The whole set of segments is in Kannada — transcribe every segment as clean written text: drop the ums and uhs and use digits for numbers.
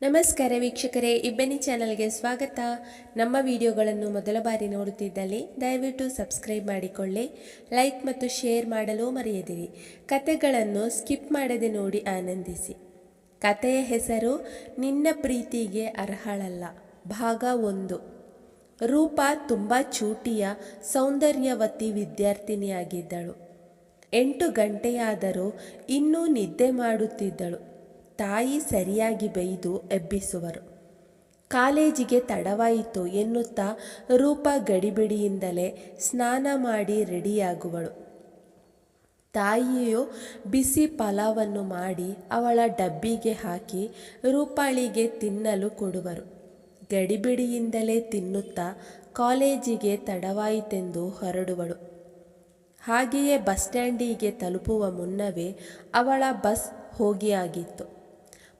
ನಮಸ್ಕಾರ ವೀಕ್ಷಕರೇ, ಇಬ್ಬನಿ ಚಾನಲ್ಗೆ ಸ್ವಾಗತ. ನಮ್ಮ ವಿಡಿಯೋಗಳನ್ನು ಮೊದಲ ಬಾರಿ ನೋಡುತ್ತಿದ್ದಲ್ಲಿ ದಯವಿಟ್ಟು ಸಬ್ಸ್ಕ್ರೈಬ್ ಮಾಡಿಕೊಳ್ಳಿ, ಲೈಕ್ ಮತ್ತು ಶೇರ್ ಮಾಡಲು ಮರೆಯದಿರಿ. ಕತೆಗಳನ್ನು ಸ್ಕಿಪ್ ಮಾಡದೆ ನೋಡಿ ಆನಂದಿಸಿ. ಕತೆಯ ಹೆಸರು ನಿನ್ನ ಪ್ರೀತಿಗೆ ಅರ್ಹಳಲ್ಲ, ಭಾಗ 1. ರೂಪ ತುಂಬ ಚೂಟಿಯ ಸೌಂದರ್ಯವತಿ ವಿದ್ಯಾರ್ಥಿನಿಯಾಗಿದ್ದಳು. 8 ಗಂಟೆಯಾದರೂ ಇನ್ನೂ ನಿದ್ದೆ ಮಾಡುತ್ತಿದ್ದಳು. ತಾಯಿ ಸರಿಯಾಗಿ ಬೈದು ಎಬ್ಬಿಸುವರು. ಕಾಲೇಜಿಗೆ ತಡವಾಯಿತು ಎನ್ನುತ್ತಾ ರೂಪ ಗಡಿಬಿಡಿಯಿಂದಲೇ ಸ್ನಾನ ಮಾಡಿ ರೆಡಿಯಾಗುವಳು. ತಾಯಿಯು ಬಿಸಿ ಪಲಾವನ್ನು ಮಾಡಿ ಅವಳ ಡಬ್ಬಿಗೆ ಹಾಕಿ ರೂಪಾಳಿಗೆ ತಿನ್ನಲು ಕೊಡುವರು. ಗಡಿಬಿಡಿಯಿಂದಲೇ ತಿನ್ನುತ್ತಾ ಕಾಲೇಜಿಗೆ ತಡವಾಯಿತೆಂದು ಹೊರಡುವಳು. ಹಾಗೆಯೇ ಬಸ್ ಸ್ಟ್ಯಾಂಡಿಗೆ ತಲುಪುವ ಮುನ್ನವೇ ಅವಳ ಬಸ್ ಹೋಗಿಯಾಗಿತ್ತು.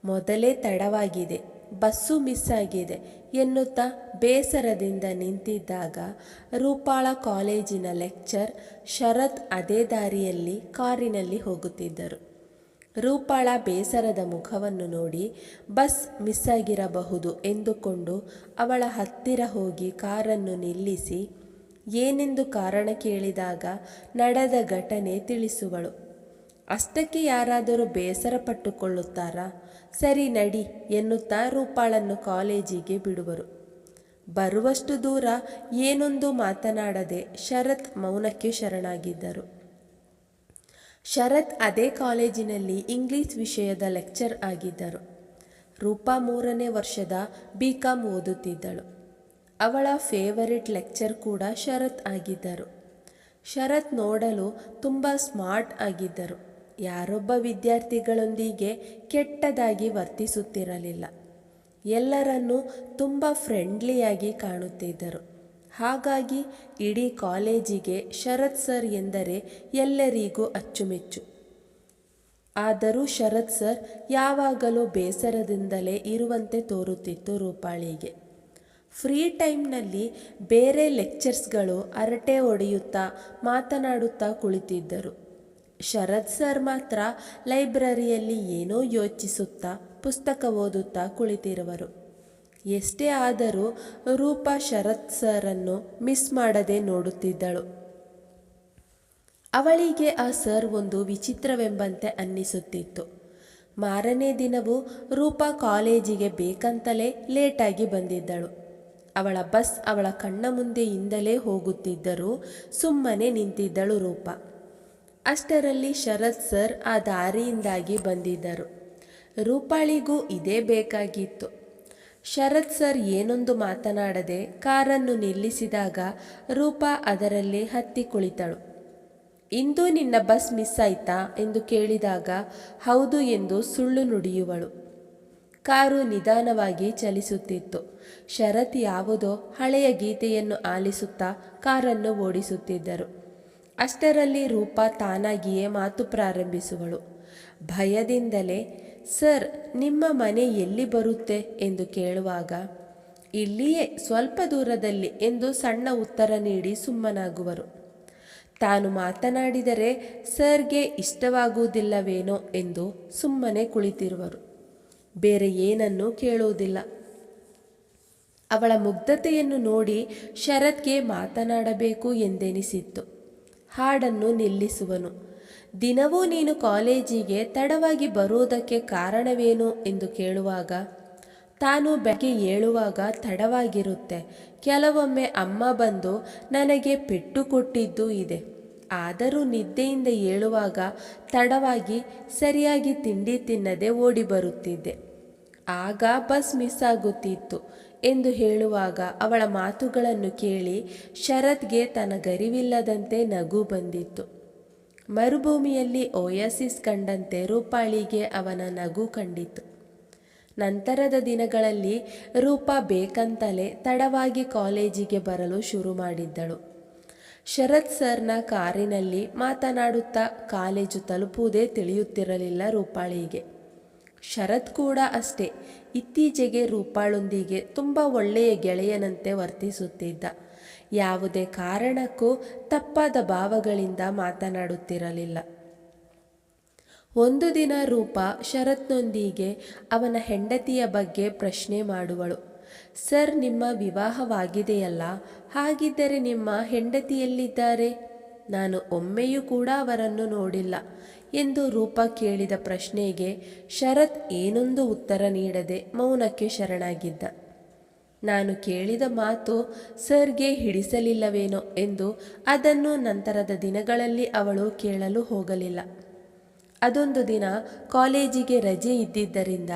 ಮೊದಲೇ ತಡವಾಗಿದೆ, ಬಸ್ಸು ಮಿಸ್ ಆಗಿದೆ ಎನ್ನುತ್ತಾ ಬೇಸರದಿಂದ ನಿಂತಿದ್ದಾಗ ರೂಪಾಳ ಕಾಲೇಜಿನ ಲೆಕ್ಚರ್ ಶರತ್ ಅದೇ ದಾರಿಯಲ್ಲಿ ಕಾರಿನಲ್ಲಿ ಹೋಗುತ್ತಿದ್ದರು. ರೂಪಾಳ ಬೇಸರದ ಮುಖವನ್ನು ನೋಡಿ ಬಸ್ ಮಿಸ್ ಆಗಿರಬಹುದು ಎಂದುಕೊಂಡು ಅವಳ ಹತ್ತಿರ ಹೋಗಿ ಕಾರನ್ನು ನಿಲ್ಲಿಸಿ ಏನೆಂದು ಕಾರಣ ಕೇಳಿದಾಗ ನಡೆದ ಘಟನೆ ತಿಳಿಸುವಳು. ಅಷ್ಟಕ್ಕೆ ಯಾರಾದರೂ ಬೇಸರ ಪಟ್ಟುಕೊಳ್ಳುತ್ತಾರಾ? ಸರಿ ನಡಿ ಎನ್ನುತ್ತಾ ರೂಪಾಳನ್ನು ಕಾಲೇಜಿಗೆ ಬಿಡುವರು. ಬರುವಷ್ಟು ದೂರ ಏನೊಂದು ಮಾತನಾಡದೆ ಶರತ್ ಮೌನಕ್ಕೆ ಶರಣಾಗಿದ್ದರು. ಶರತ್ ಅದೇ ಕಾಲೇಜಿನಲ್ಲಿ ಇಂಗ್ಲಿಷ್ ವಿಷಯದ ಲೆಕ್ಚರ್ ಆಗಿದ್ದರು. ರೂಪಾ 3ನೇ ವರ್ಷದ BCom ಓದುತ್ತಿದ್ದಳು. ಅವಳ ಫೇವರಿಟ್ ಲೆಕ್ಚರ್ ಕೂಡ ಶರತ್ ಆಗಿದ್ದರು. ಶರತ್ ನೋಡಲು ತುಂಬ ಸ್ಮಾರ್ಟ್ ಆಗಿದ್ದರು. ಯಾರೊಬ್ಬ ವಿದ್ಯಾರ್ಥಿಗಳೊಂದಿಗೆ ಕೆಟ್ಟದಾಗಿ ವರ್ತಿಸುತ್ತಿರಲಿಲ್ಲ. ಎಲ್ಲರನ್ನೂ ತುಂಬ ಫ್ರೆಂಡ್ಲಿಯಾಗಿ ಕಾಣುತ್ತಿದ್ದರು. ಹಾಗಾಗಿ ಇಡೀ ಕಾಲೇಜಿಗೆ ಶರತ್ ಸರ್ ಎಂದರೆ ಎಲ್ಲರಿಗೂ ಅಚ್ಚುಮೆಚ್ಚು. ಆದರೂ ಶರತ್ ಸರ್ ಯಾವಾಗಲೂ ಬೇಸರದಿಂದಲೇ ಇರುವಂತೆ ತೋರುತ್ತಿತ್ತು ರೂಪಾಳಿಗೆ. ಫ್ರೀ ಟೈಮ್ನಲ್ಲಿ ಬೇರೆ ಲೆಕ್ಚರ್ಸ್ಗಳು ಹರಟೆ ಹೊಡೆಯುತ್ತಾ ಮಾತನಾಡುತ್ತಾ ಕುಳಿತಿದ್ದರು. ಶರತ್ ಸರ್ ಮಾತ್ರ ಲೈಬ್ರರಿಯಲ್ಲಿ ಏನೋ ಯೋಚಿಸುತ್ತಾ ಪುಸ್ತಕ ಓದುತ್ತಾ ಕುಳಿತಿರುವರು. ಎಷ್ಟೇ ಆದರೂ ರೂಪಾ ಶರತ್ ಸರನ್ನು ಮಿಸ್ ಮಾಡದೆ ನೋಡುತ್ತಿದ್ದಳು. ಅವಳಿಗೆ ಆ ಸರ್ ಒಂದು ವಿಚಿತ್ರವೆಂಬಂತೆ ಅನ್ನಿಸುತ್ತಿತ್ತು. ಮಾರನೇ ದಿನವೂ ರೂಪಾ ಕಾಲೇಜಿಗೆ ಬೇಕಂತಲೇ ಲೇಟಾಗಿ ಬಂದಿದ್ದಳು. ಅವಳ ಬಸ್ ಅವಳ ಕಣ್ಣ ಮುಂದೆಯಿಂದಲೇ ಹೋಗುತ್ತಿದ್ದರೂ ಸುಮ್ಮನೆ ನಿಂತಿದ್ದಳು ರೂಪಾ. ಅಷ್ಟರಲ್ಲಿ ಶರತ್ ಸರ್ ಆ ದಾರಿಯಿಂದಾಗಿ ಬಂದಿದ್ದರು. ರೂಪಾಳಿಗೂ ಇದೇ ಬೇಕಾಗಿತ್ತು. ಶರತ್ ಸರ್ ಏನೊಂದು ಮಾತನಾಡದೆ ಕಾರನ್ನು ನಿಲ್ಲಿಸಿದಾಗ ರೂಪಾ ಅದರಲ್ಲಿ ಹತ್ತಿ ಕುಳಿತಳು. ಇಂದು ನಿನ್ನ ಬಸ್ ಮಿಸ್ ಆಯ್ತಾ ಎಂದು ಕೇಳಿದಾಗ ಹೌದು ಎಂದು ಸುಳ್ಳು ನುಡಿಯುವಳು. ಕಾರು ನಿಧಾನವಾಗಿ ಚಲಿಸುತ್ತಿತ್ತು. ಶರತ್ ಯಾವುದೋ ಹಳೆಯ ಗೀತೆಯನ್ನು ಆಲಿಸುತ್ತಾ ಕಾರನ್ನು ಓಡಿಸುತ್ತಿದ್ದರು. ಅಷ್ಟರಲ್ಲಿ ರೂಪಾ ತಾನಾಗಿಯೇ ಮಾತು ಪ್ರಾರಂಭಿಸುವಳು. ಭಯದಿಂದಲೇ, ಸರ್ ನಿಮ್ಮ ಮನೆ ಎಲ್ಲಿ ಬರುತ್ತೆ ಎಂದು ಕೇಳುವಾಗ, ಇಲ್ಲಿಯೇ ಸ್ವಲ್ಪ ದೂರದಲ್ಲಿ ಎಂದು ಸಣ್ಣ ಉತ್ತರ ನೀಡಿ ಸುಮ್ಮನಾಗುವರು. ತಾನು ಮಾತನಾಡಿದರೆ ಸರ್ಗೆ ಇಷ್ಟವಾಗುವುದಿಲ್ಲವೇನೋ ಎಂದು ಸುಮ್ಮನೆ ಕುಳಿತಿರುವರು. ಬೇರೆ ಏನನ್ನೂ ಕೇಳುವುದಿಲ್ಲ. ಅವಳ ಮುಗ್ಧತೆಯನ್ನು ನೋಡಿ ಶರತ್ಗೆ ಮಾತನಾಡಬೇಕು ಎಂದೆನಿಸಿತ್ತು. ಹಾಡನ್ನು ನಿಲ್ಲಿಸುವನು. ದಿನವೂ ನೀನು ಕಾಲೇಜಿಗೆ ತಡವಾಗಿ ಬರುವುದಕ್ಕೆ ಕಾರಣವೇನು ಎಂದು ಕೇಳುವಾಗ, ತಾನು ಬೆಳಗ್ಗೆ ಏಳುವಾಗ ತಡವಾಗಿರುತ್ತೆ. ಕೆಲವೊಮ್ಮೆ ಅಮ್ಮ ಬಂದು ನನಗೆ ಪೆಟ್ಟು ಕೊಟ್ಟಿದ್ದೂ ಇದೆ. ಆದರೂ ನಿದ್ದೆಯಿಂದ ಏಳುವಾಗ ತಡವಾಗಿ ಸರಿಯಾಗಿ ತಿಂಡಿ ತಿನ್ನದೆ ಓಡಿ ಬರುತ್ತಿದ್ದೆ. ಆಗ ಬಸ್ ಮಿಸ್ ಆಗುತ್ತಿತ್ತು ಎಂದು ಹೇಳುವಾಗ ಅವಳ ಮಾತುಗಳನ್ನು ಕೇಳಿ ಶರತ್ಗೆ ತನಗರಿವಿಲ್ಲದಂತೆ ನಗು ಬಂದಿತ್ತು. ಮರುಭೂಮಿಯಲ್ಲಿ ಓಯಾಸಿಸ್ ಕಂಡಂತೆ ರೂಪಾಳಿಗೆ ಅವನ ನಗು ಕಂಡಿತು. ನಂತರದ ದಿನಗಳಲ್ಲಿ ರೂಪಾ ಬೇಕಂತಲೇ ತಡವಾಗಿ ಕಾಲೇಜಿಗೆ ಬರಲು ಶುರು ಮಾಡಿದ್ದಳು. ಶರತ್ ಸರ್ನ ಕಾರಿನಲ್ಲಿ ಮಾತನಾಡುತ್ತಾ ಕಾಲೇಜು ತಲುಪುವುದೇ ತಿಳಿಯುತ್ತಿರಲಿಲ್ಲ ರೂಪಾಳಿಗೆ. ಶರತ್ ಕೂಡ ಅಷ್ಟೇ. ಇತ್ತೀಚೆಗೆ ರೂಪಾಳೊಂದಿಗೆ ತುಂಬ ಒಳ್ಳೆಯ ಗೆಳೆಯನಂತೆ ವರ್ತಿಸುತ್ತಿದ್ದ. ಯಾವುದೇ ಕಾರಣಕ್ಕೂ ತಪ್ಪಾದ ಭಾವಗಳಿಂದ ಮಾತನಾಡುತ್ತಿರಲಿಲ್ಲ. ಒಂದು ದಿನ ರೂಪ ಶರತ್ನೊಂದಿಗೆ ಅವನ ಹೆಂಡತಿಯ ಬಗ್ಗೆ ಪ್ರಶ್ನೆ ಮಾಡುವಳು. ಸರ್, ನಿಮ್ಮ ವಿವಾಹವಾಗಿದೆಯಲ್ಲ, ಹಾಗಿದ್ದರೆ ನಿಮ್ಮ ಹೆಂಡತಿಯಲ್ಲಿದ್ದಾರೆ? ನಾನು ಒಮ್ಮೆಯೂ ಕೂಡ ಅವರನ್ನು ನೋಡಿಲ್ಲ ಎಂದು ರೂಪ ಕೇಳಿದ ಪ್ರಶ್ನೆಗೆ ಶರತ್ ಏನೊಂದು ಉತ್ತರ ನೀಡದೆ ಮೌನಕ್ಕೆ ಶರಣಾಗಿದ್ದ. ನಾನು ಕೇಳಿದ ಮಾತು ಸರ್ಗೆ ಹಿಡಿಸಲಿಲ್ಲವೇನೋ ಎಂದು ಅದನ್ನು ನಂತರದ ದಿನಗಳಲ್ಲಿ ಅವಳು ಕೇಳಲು ಹೋಗಲಿಲ್ಲ. ಅದೊಂದು ದಿನ ಕಾಲೇಜಿಗೆ ರಜೆ ಇದ್ದಿದ್ದರಿಂದ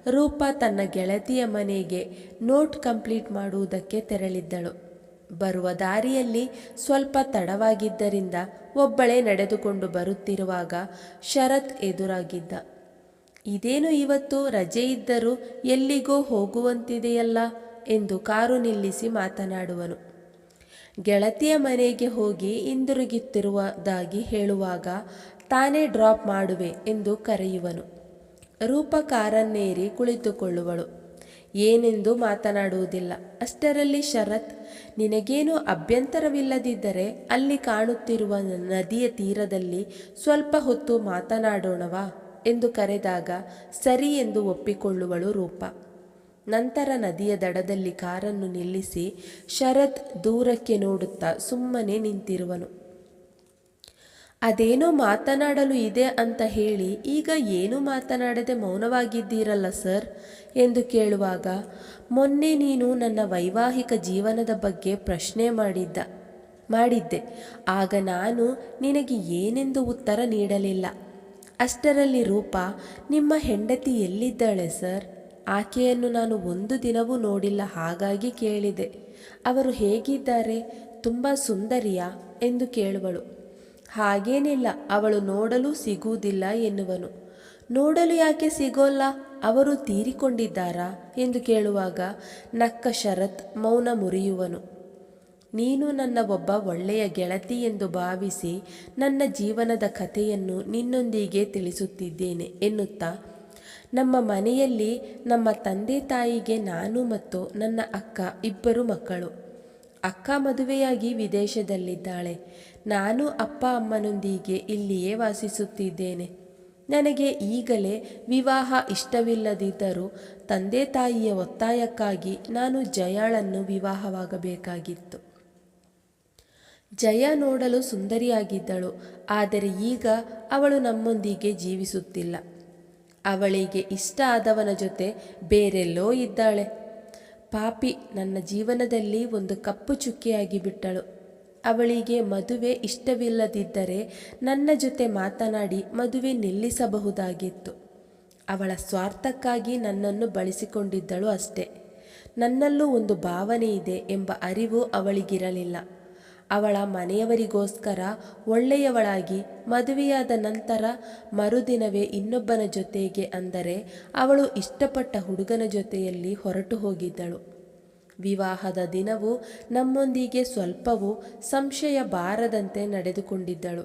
ರೂಪ ತನ್ನ ಗೆಳತಿಯ ಮನೆಗೆ ನೋಟ್ ಕಂಪ್ಲೀಟ್ ಮಾಡುವುದಕ್ಕೆ ತೆರಳಿದ್ದಳು. ಬರುವ ದಾರಿಯಲ್ಲಿ ಸ್ವಲ್ಪ ತಡವಾಗಿದ್ದರಿಂದ ಒಬ್ಬಳೇ ನಡೆದುಕೊಂಡು ಬರುತ್ತಿರುವಾಗ ಶರತ್ ಎದುರಾಗಿದ್ದ. ಇದೇನು ಇವತ್ತು ರಜೆ ಇದ್ದರೂ ಎಲ್ಲಿಗೋ ಹೋಗುವಂತಿದೆಯಲ್ಲ ಎಂದು ಕಾರು ನಿಲ್ಲಿಸಿ ಮಾತನಾಡುವನು. ಗೆಳತಿಯ ಮನೆಗೆ ಹೋಗಿ ಹಿಂದಿರುಗುತ್ತಿರುವುದಾಗಿ ಹೇಳುವಾಗ ತಾನೇ ಡ್ರಾಪ್ ಮಾಡುವೆ ಎಂದು ಕರೆಯುವನು. ರೂಪ ಕಾರನ್ನೇರಿ ಕುಳಿತುಕೊಳ್ಳುವಳು. ಏನೆಂದು ಮಾತನಾಡುವುದಿಲ್ಲ. ಅಷ್ಟರಲ್ಲಿ ಶರತ್, ನಿನಗೇನು ಅಭ್ಯಂತರವಿಲ್ಲದಿದ್ದರೆ ಅಲ್ಲಿ ಕಾಣುತ್ತಿರುವ ನದಿಯ ತೀರದಲ್ಲಿ ಸ್ವಲ್ಪ ಹೊತ್ತು ಮಾತನಾಡೋಣವಾ ಎಂದು ಕರೆದಾಗ ಸರಿ ಎಂದು ಒಪ್ಪಿಕೊಳ್ಳುವಳು ರೂಪ. ನಂತರ ನದಿಯ ದಡದಲ್ಲಿ ಕಾರನ್ನು ನಿಲ್ಲಿಸಿ ಶರತ್ ದೂರಕ್ಕೆ ನೋಡುತ್ತಾ ಸುಮ್ಮನೆ ನಿಂತಿರುವನು. ಅದೇನೋ ಮಾತನಾಡಲು ಇದೆ ಅಂತ ಹೇಳಿ ಈಗ ಏನೂ ಮಾತನಾಡದೆ ಮೌನವಾಗಿದ್ದೀರಲ್ಲ ಸರ್ ಎಂದು ಕೇಳುವಾಗ, ಮೊನ್ನೆ ನೀನು ನನ್ನ ವೈವಾಹಿಕ ಜೀವನದ ಬಗ್ಗೆ ಪ್ರಶ್ನೆ ಮಾಡಿದ್ದೆ. ಆಗ ನಾನು ನಿನಗೆ ಏನೆಂದು ಉತ್ತರ ನೀಡಲಿಲ್ಲ. ಅಷ್ಟರಲ್ಲಿ ರೂಪ, ನಿಮ್ಮ ಹೆಂಡತಿ ಎಲ್ಲಿದ್ದಾಳೆ ಸರ್? ಆಕೆಯನ್ನು ನಾನು ಒಂದು ದಿನವೂ ನೋಡಿಲ್ಲ, ಹಾಗಾಗಿ ಕೇಳಿದೆ. ಅವರು ಹೇಗಿದ್ದಾರೆ? ತುಂಬ ಸುಂದರಿಯಾ ಎಂದು ಕೇಳುವಳು. ಹಾಗೇನಿಲ್ಲ, ಅವಳು ನೋಡಲು ಸಿಗುವುದಿಲ್ಲ ಎನ್ನುವನು. ನೋಡಲು ಯಾಕೆ ಸಿಗೋಲ್ಲ? ಅವರು ತೀರಿಕೊಂಡಿದ್ದಾರಾ ಎಂದು ಕೇಳುವಾಗ ನಕ್ಕ ಶರತ್ ಮೌನ ಮುರಿಯುವನು. ನೀನು ನನ್ನ ಒಬ್ಬ ಒಳ್ಳೆಯ ಗೆಳತಿ ಎಂದು ಭಾವಿಸಿ ನನ್ನ ಜೀವನದ ಕಥೆಯನ್ನು ನಿನ್ನೊಂದಿಗೆ ತಿಳಿಸುತ್ತಿದ್ದೇನೆ ಎನ್ನುತ್ತಾ, ನಮ್ಮ ಮನೆಯಲ್ಲಿ ನಮ್ಮ ತಂದೆ ತಾಯಿಗೆ ನಾನು ಮತ್ತು ನನ್ನ ಅಕ್ಕ ಇಬ್ಬರು ಮಕ್ಕಳು. ಅಕ್ಕ ಮದುವೆಯಾಗಿ ವಿದೇಶದಲ್ಲಿದ್ದಾಳೆ. ನಾನು ಅಪ್ಪ ಅಮ್ಮನೊಂದಿಗೆ ಇಲ್ಲಿಯೇ ವಾಸಿಸುತ್ತಿದ್ದೇನೆ. ನನಗೆ ಈಗಲೇ ವಿವಾಹ ಇಷ್ಟವಿಲ್ಲದಿದ್ದರೂ ತಂದೆ ತಾಯಿಯ ಒತ್ತಾಯಕ್ಕಾಗಿ ನಾನು ಜಯಾಳನ್ನು ವಿವಾಹವಾಗಬೇಕಾಗಿತ್ತು. ಜಯ ನೋಡಲು ಸುಂದರಿಯಾಗಿದ್ದಳು, ಆದರೆ ಈಗ ಅವಳು ನಮ್ಮೊಂದಿಗೆ ಜೀವಿಸುತ್ತಿಲ್ಲ. ಅವಳಿಗೆ ಇಷ್ಟ ಆದವನ ಜೊತೆ ಬೇರೆಲ್ಲೋ ಇದ್ದಾಳೆ. ಪಾಪಿ, ನನ್ನ ಜೀವನದಲ್ಲಿ ಒಂದು ಕಪ್ಪು ಚುಕ್ಕೆಯಾಗಿ ಬಿಟ್ಟಳು. ಅವಳಿಗೆ ಮದುವೆ ಇಷ್ಟವಿಲ್ಲದಿದ್ದರೆ ನನ್ನ ಜೊತೆ ಮಾತನಾಡಿ ಮದುವೆ ನಿಲ್ಲಿಸಬಹುದಾಗಿತ್ತು. ಅವಳ ಸ್ವಾರ್ಥಕ್ಕಾಗಿ ನನ್ನನ್ನು ಬಳಸಿಕೊಂಡಿದ್ದಳು ಅಷ್ಟೆ. ನನ್ನಲ್ಲೂ ಒಂದು ಭಾವನೆ ಇದೆ ಎಂಬ ಅರಿವು ಅವಳಿಗಿರಲಿಲ್ಲ. ಅವಳ ಮನೆಯವರಿಗೋಸ್ಕರ ಒಳ್ಳೆಯವಳಾಗಿ ಮದುವೆಯಾದ ನಂತರ ಮರುದಿನವೇ ಇನ್ನೊಬ್ಬನ ಜೊತೆಗೆ, ಅಂದರೆ ಅವಳು ಇಷ್ಟಪಟ್ಟ ಹುಡುಗನ ಜೊತೆಯಲ್ಲಿ ಹೊರಟು ಹೋಗಿದ್ದಳು. ವಿವಾಹದ ದಿನವೂ ನಮ್ಮೊಂದಿಗೆ ಸ್ವಲ್ಪವೂ ಸಂಶಯ ಬಾರದಂತೆ ನಡೆದುಕೊಂಡಿದ್ದಳು.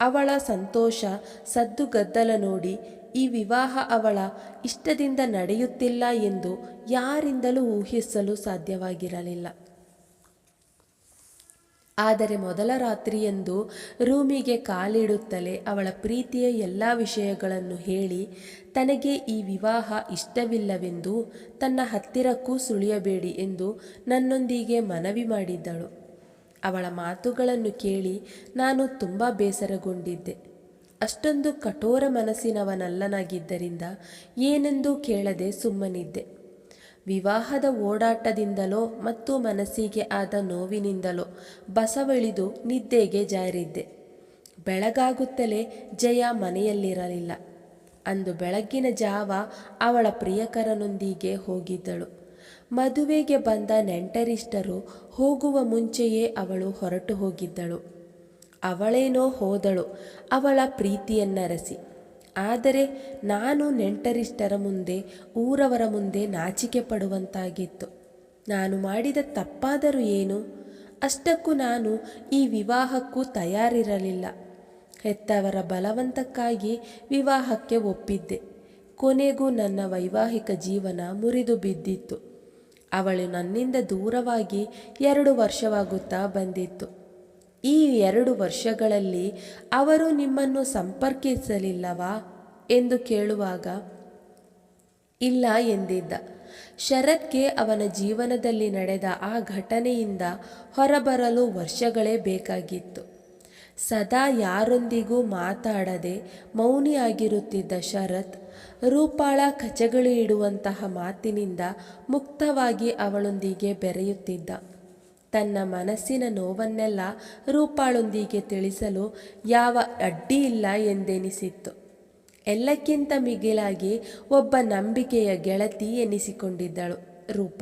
ಅವಳ ಸಂತೋಷ ಸದ್ದುಗದ್ದಲ ನೋಡಿ ಈ ವಿವಾಹ ಅವಳ ಇಷ್ಟದಿಂದ ನಡೆಯುತ್ತಿಲ್ಲ ಎಂದು ಯಾರಿಂದಲೂ ಊಹಿಸಲು ಸಾಧ್ಯವಾಗಿರಲಿಲ್ಲ. ಆದರೆ ಮೊದಲ ರಾತ್ರಿಯಂದು ರೂಮಿಗೆ ಕಾಲಿಡುತ್ತಲೇ ಅವಳ ಪ್ರೀತಿಯ ಎಲ್ಲ ವಿಷಯಗಳನ್ನು ಹೇಳಿ ತನಗೆ ಈ ವಿವಾಹ ಇಷ್ಟವಿಲ್ಲವೆಂದು, ತನ್ನ ಹತ್ತಿರಕ್ಕೂ ಸುಳಿಯಬೇಡಿ ಎಂದು ನನ್ನೊಂದಿಗೆ ಮನವಿ ಮಾಡಿದ್ದಳು. ಅವಳ ಮಾತುಗಳನ್ನು ಕೇಳಿ ನಾನು ತುಂಬ ಬೇಸರಗೊಂಡಿದ್ದೆ. ಅಷ್ಟೊಂದು ಕಠೋರ ಮನಸ್ಸಿನವನಲ್ಲನಾಗಿದ್ದರಿಂದ ಏನೆಂದೂ ಕೇಳದೆ ಸುಮ್ಮನಿದ್ದೆ. ವಿವಾಹದ ಓಡಾಟದಿಂದಲೋ ಮತ್ತು ಮನಸ್ಸಿಗೆ ಆದ ನೋವಿನಿಂದಲೋ ಬಸವಳಿದು ನಿದ್ದೆಗೆ ಜಾರಿದ್ದೆ. ಬೆಳಗಾಗುತ್ತಲೇ ಜಯ ಮನೆಯಲ್ಲಿರಲಿಲ್ಲ. ಅಂದು ಬೆಳಗ್ಗಿನ ಜಾವ ಅವಳ ಪ್ರಿಯಕರನೊಂದಿಗೆ ಹೋಗಿದ್ದಳು. ಮದುವೆಗೆ ಬಂದ ನೆಂಟರಿಷ್ಟರು ಹೋಗುವ ಮುಂಚೆಯೇ ಅವಳು ಹೊರಟು ಹೋಗಿದ್ದಳು. ಅವಳೇನೋ ಹೋದಳು ಅವಳ ಪ್ರೀತಿಯನ್ನರಸಿ. ಆದರೆ ನಾನು ನೆಂಟರಿಷ್ಟರ ಮುಂದೆ, ಊರವರ ಮುಂದೆ ನಾಚಿಕೆ ಪಡುವಂತಾಗಿತ್ತು. ನಾನು ಮಾಡಿದ ತಪ್ಪಾದರೂ ಏನು? ಅಷ್ಟಕ್ಕೂ ನಾನು ಈ ವಿವಾಹಕ್ಕೂ ತಯಾರಿರಲಿಲ್ಲ. ಹೆತ್ತವರ ಬಲವಂತಕ್ಕಾಗಿ ವಿವಾಹಕ್ಕೆ ಒಪ್ಪಿದ್ದೆ. ಕೊನೆಗೂ ನನ್ನ ವೈವಾಹಿಕ ಜೀವನ ಮುರಿದು ಬಿದ್ದಿತ್ತು. ಅವಳು ನನ್ನಿಂದ ದೂರವಾಗಿ 2 ವರ್ಷವಾಗುತ್ತಾ ಬಂದಿತ್ತು. ಈ 2 ವರ್ಷಗಳಲ್ಲಿ ಅವರು ನಿಮ್ಮನ್ನು ಸಂಪರ್ಕಿಸಲಿಲ್ಲವಾ ಎಂದು ಕೇಳುವಾಗ ಇಲ್ಲ ಎಂದಿದ್ದ. ಶರತ್ಗೆ ಅವನ ಜೀವನದಲ್ಲಿ ನಡೆದ ಆ ಘಟನೆಯಿಂದ ಹೊರಬರಲು ವರ್ಷಗಳೇ ಬೇಕಾಗಿತ್ತು. ಸದಾ ಯಾರೊಂದಿಗೂ ಮಾತಾಡದೆ ಮೌನಿಯಾಗಿರುತ್ತಿದ್ದ ಶರತ್ ರೂಪಾಳ ಕಚಗಳು ಇಡುವಂತಹ ಮಾತಿನಿಂದ ಮುಕ್ತವಾಗಿ ಅವಳೊಂದಿಗೆ ಬೆರೆಯುತ್ತಿದ್ದ. ತನ್ನ ಮನಸ್ಸಿನ ನೋವನ್ನೆಲ್ಲ ರೂಪಾಳೊಂದಿಗೆ ತಿಳಿಸಲು ಯಾವ ಅಡ್ಡಿ ಇಲ್ಲ ಎಂದೆನಿಸಿತ್ತು. ಎಲ್ಲಕ್ಕಿಂತ ಮಿಗಿಲಾಗಿ ಒಬ್ಬ ನಂಬಿಕೆಯ ಗೆಳತಿ ಎನಿಸಿಕೊಂಡಿದ್ದಳು ರೂಪ.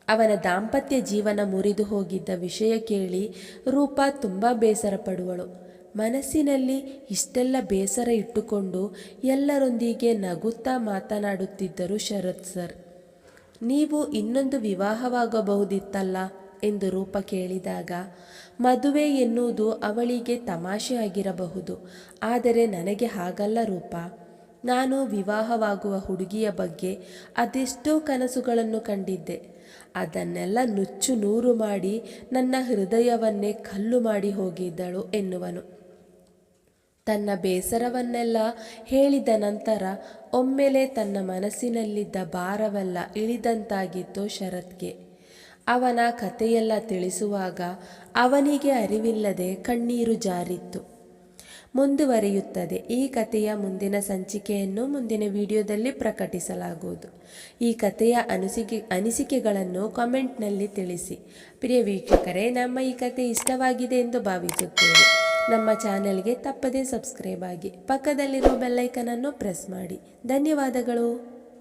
ಅವನ ದಾಂಪತ್ಯ ಜೀವನ ಮುರಿದು ಹೋಗಿದ್ದ ವಿಷಯ ಕೇಳಿ ರೂಪ ತುಂಬ ಬೇಸರ ಪಡುವಳು. ಮನಸ್ಸಿನಲ್ಲಿ ಇಷ್ಟೆಲ್ಲ ಬೇಸರ ಇಟ್ಟುಕೊಂಡು ಎಲ್ಲರೊಂದಿಗೆ ನಗುತ್ತಾ ಮಾತನಾಡುತ್ತಿದ್ದರು ಶರತ್ ಸರ್. ನೀವು ಇನ್ನೊಂದು ವಿವಾಹವಾಗಬಹುದಿತ್ತಲ್ಲ ಎಂದು ರೂಪ ಕೇಳಿದಾಗ, ಮದುವೆ ಎನ್ನುವುದು ಅವಳಿಗೆ ತಮಾಷೆ ಆಗಿರಬಹುದು, ಆದರೆ ನನಗೆ ಹಾಗಲ್ಲ ರೂಪ. ನಾನು ವಿವಾಹವಾಗುವ ಹುಡುಗಿಯ ಬಗ್ಗೆ ಅದೆಷ್ಟೋ ಕನಸುಗಳನ್ನು ಕಂಡಿದ್ದೆ. ಅದನ್ನೆಲ್ಲ ನುಚ್ಚು ನೂರು ಮಾಡಿ ನನ್ನ ಹೃದಯವನ್ನೇ ಕಲ್ಲು ಮಾಡಿ ಹೋಗಿದ್ದಳು ಎನ್ನುವನು. ತನ್ನ ಬೇಸರವನ್ನೆಲ್ಲ ಹೇಳಿದ ನಂತರ ಒಮ್ಮೆಲೆ ತನ್ನ ಮನಸ್ಸಿನಲ್ಲಿದ್ದ ಭಾರವೆಲ್ಲ ಇಳಿದಂತಾಗಿತ್ತು ಶರತ್ಗೆ. ಅವನ ಕಥೆಯೆಲ್ಲ ತಿಳಿಸುವಾಗ ಅವನಿಗೆ ಅರಿವಿಲ್ಲದೆ ಕಣ್ಣೀರು ಜಾರಿತ್ತು. ಮುಂದುವರಿಯುತ್ತದೆ. ಈ ಕಥೆಯ ಮುಂದಿನ ಸಂಚಿಕೆಯನ್ನು ಮುಂದಿನ ವಿಡಿಯೋದಲ್ಲಿ ಪ್ರಕಟಿಸಲಾಗುವುದು. ಈ ಕಥೆಯ ಅನಿಸಿಕೆಗಳನ್ನು ಕಾಮೆಂಟ್ನಲ್ಲಿ ತಿಳಿಸಿ. ಪ್ರಿಯ ವೀಕ್ಷಕರೇ, ನಮ್ಮ ಈ ಕಥೆ ಇಷ್ಟವಾಗಿದೆ ಎಂದು ಭಾವಿಸುತ್ತೇವೆ. ನಮ್ಮ ಚಾನೆಲ್ಗೆ ತಪ್ಪದೇ ಸಬ್ಸ್ಕ್ರೈಬ್ ಆಗಿ, ಪಕ್ಕದಲ್ಲಿರೋ ಬೆಲ್ಲೈಕನನ್ನು ಪ್ರೆಸ್ ಮಾಡಿ. ಧನ್ಯವಾದಗಳು.